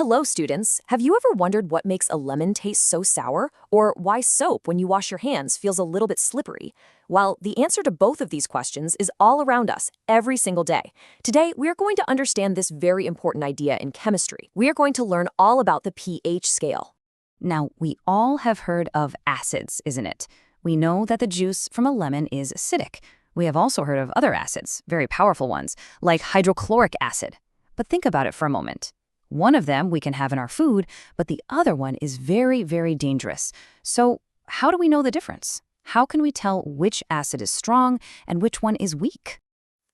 Hello, students. Have you ever wondered what makes a lemon taste so sour? Or why soap, when you wash your hands, feels a little bit slippery? Well, the answer to both of these questions is all around us every single day. Today, we are going to understand this very important idea in chemistry. We are going to learn all about the pH scale. Now, we all have heard of acids, isn't it? We know that the juice from a lemon is acidic. We have also heard of other acids, very powerful ones, like hydrochloric acid. But think about it for a moment. One of them we can have in our food, but the other one is very, very dangerous. So how do we know the difference? How can we tell which acid is strong and which one is weak?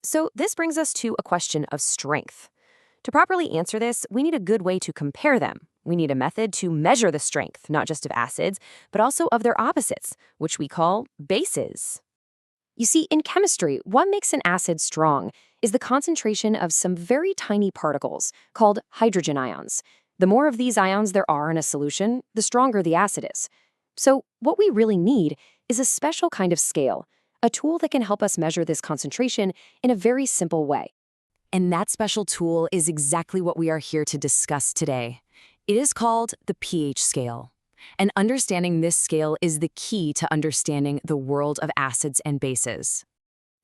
So this brings us to a question of strength. To properly answer this, we need a good way to compare them. We need a method to measure the strength, not just of acids, but also of their opposites, which we call bases. You see, in chemistry, what makes an acid strong is the concentration of some very tiny particles called hydrogen ions. The more of these ions there are in a solution, the stronger the acid is. So what we really need is a special kind of scale, a tool that can help us measure this concentration in a very simple way. And that special tool is exactly what we are here to discuss today. It is called the pH scale. And understanding this scale is the key to understanding the world of acids and bases.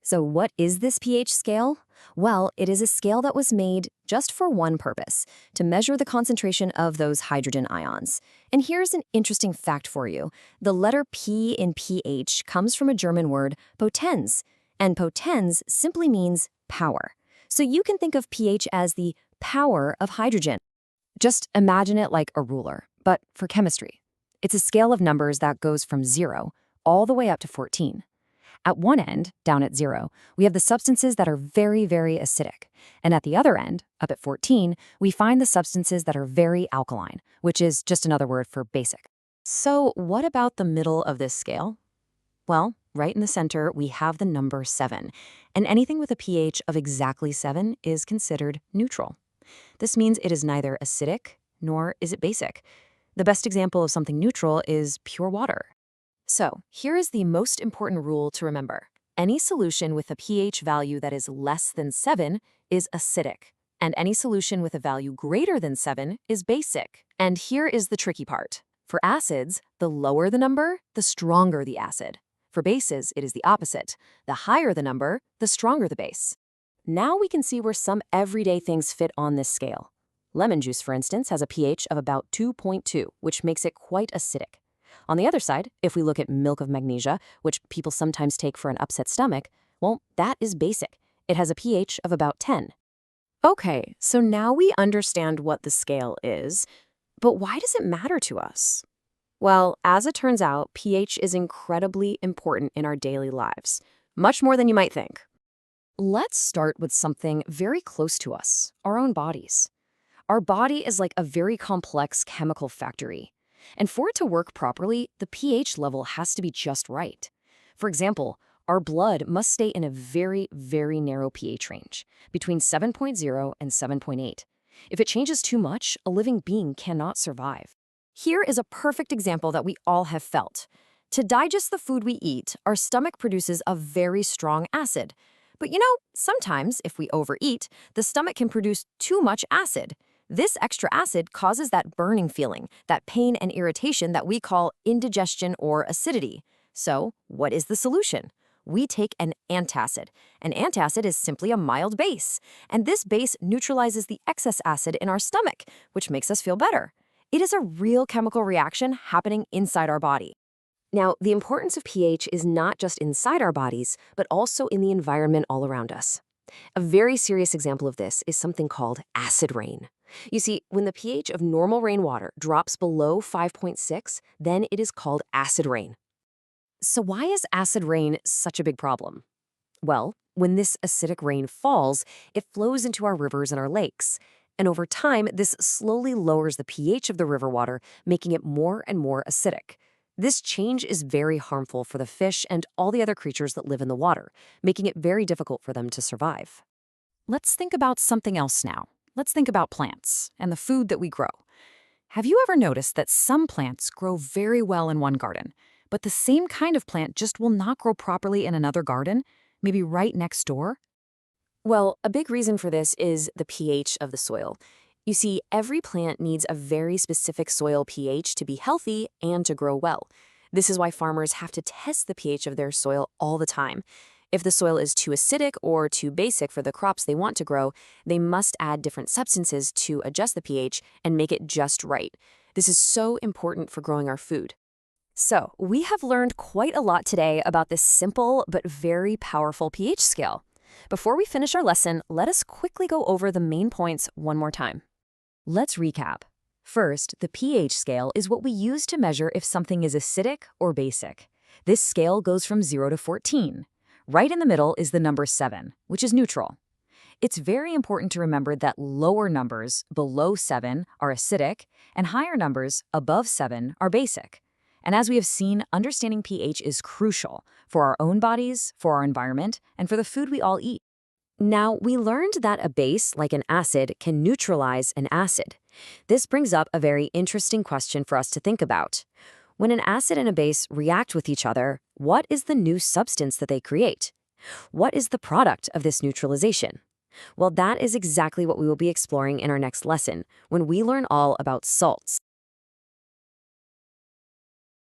So what is this pH scale? Well, it is a scale that was made just for one purpose, to measure the concentration of those hydrogen ions. And here's an interesting fact for you. The letter P in pH comes from a German word, potens, and potens simply means power. So you can think of pH as the power of hydrogen. Just imagine it like a ruler, but for chemistry. It's a scale of numbers that goes from 0 all the way up to 14. At one end, down at 0, we have the substances that are very, very acidic. And at the other end, up at 14, we find the substances that are very alkaline, which is just another word for basic. So what about the middle of this scale? Well, right in the center, we have the number 7. And anything with a pH of exactly 7 is considered neutral. This means it is neither acidic nor is it basic. The best example of something neutral is pure water. So, here is the most important rule to remember. Any solution with a pH value that is less than 7 is acidic, and any solution with a value greater than 7 is basic. And here is the tricky part. For acids, the lower the number, the stronger the acid. For bases, it is the opposite. The higher the number, the stronger the base. Now we can see where some everyday things fit on this scale. Lemon juice, for instance, has a pH of about 2.2, which makes it quite acidic. On the other side, if we look at milk of magnesia, which people sometimes take for an upset stomach, well, that is basic. It has a pH of about 10. Okay, so now we understand what the scale is, but why does it matter to us? Well, as it turns out, pH is incredibly important in our daily lives, much more than you might think. Let's start with something very close to us, our own bodies. Our body is like a very complex chemical factory. And for it to work properly, the pH level has to be just right. For example, our blood must stay in a very, very narrow pH range, between 7.0 and 7.8. If it changes too much, a living being cannot survive. Here is a perfect example that we all have felt. To digest the food we eat, our stomach produces a very strong acid. But sometimes if we overeat, the stomach can produce too much acid. This extra acid causes that burning feeling, that pain and irritation that we call indigestion or acidity. So, what is the solution? We take an antacid. An antacid is simply a mild base, and this base neutralizes the excess acid in our stomach, which makes us feel better. It is a real chemical reaction happening inside our body. Now, the importance of pH is not just inside our bodies, but also in the environment all around us. A very serious example of this is something called acid rain. You see, when the pH of normal rainwater drops below 5.6, then it is called acid rain. So why is acid rain such a big problem? Well, when this acidic rain falls, it flows into our rivers and our lakes. And over time, this slowly lowers the pH of the river water, making it more and more acidic. This change is very harmful for the fish and all the other creatures that live in the water, making it very difficult for them to survive. Let's think about something else now. Let's think about plants and the food that we grow. Have you ever noticed that some plants grow very well in one garden, but the same kind of plant just will not grow properly in another garden, maybe right next door? Well, a big reason for this is the pH of the soil. You see, every plant needs a very specific soil pH to be healthy and to grow well. This is why farmers have to test the pH of their soil all the time. If the soil is too acidic or too basic for the crops they want to grow, they must add different substances to adjust the pH and make it just right. This is so important for growing our food. So, we have learned quite a lot today about this simple but very powerful pH scale. Before we finish our lesson, let us quickly go over the main points one more time. Let's recap. First, the pH scale is what we use to measure if something is acidic or basic. This scale goes from 0 to 14. Right in the middle is the number 7, which is neutral. It's very important to remember that lower numbers, below 7, are acidic, and higher numbers, above 7, are basic. And as we have seen, understanding pH is crucial for our own bodies, for our environment, and for the food we all eat. Now, we learned that a base, like an acid, can neutralize an acid. This brings up a very interesting question for us to think about. When an acid and a base react with each other, what is the new substance that they create? What is the product of this neutralization? Well, that is exactly what we will be exploring in our next lesson, when we learn all about salts.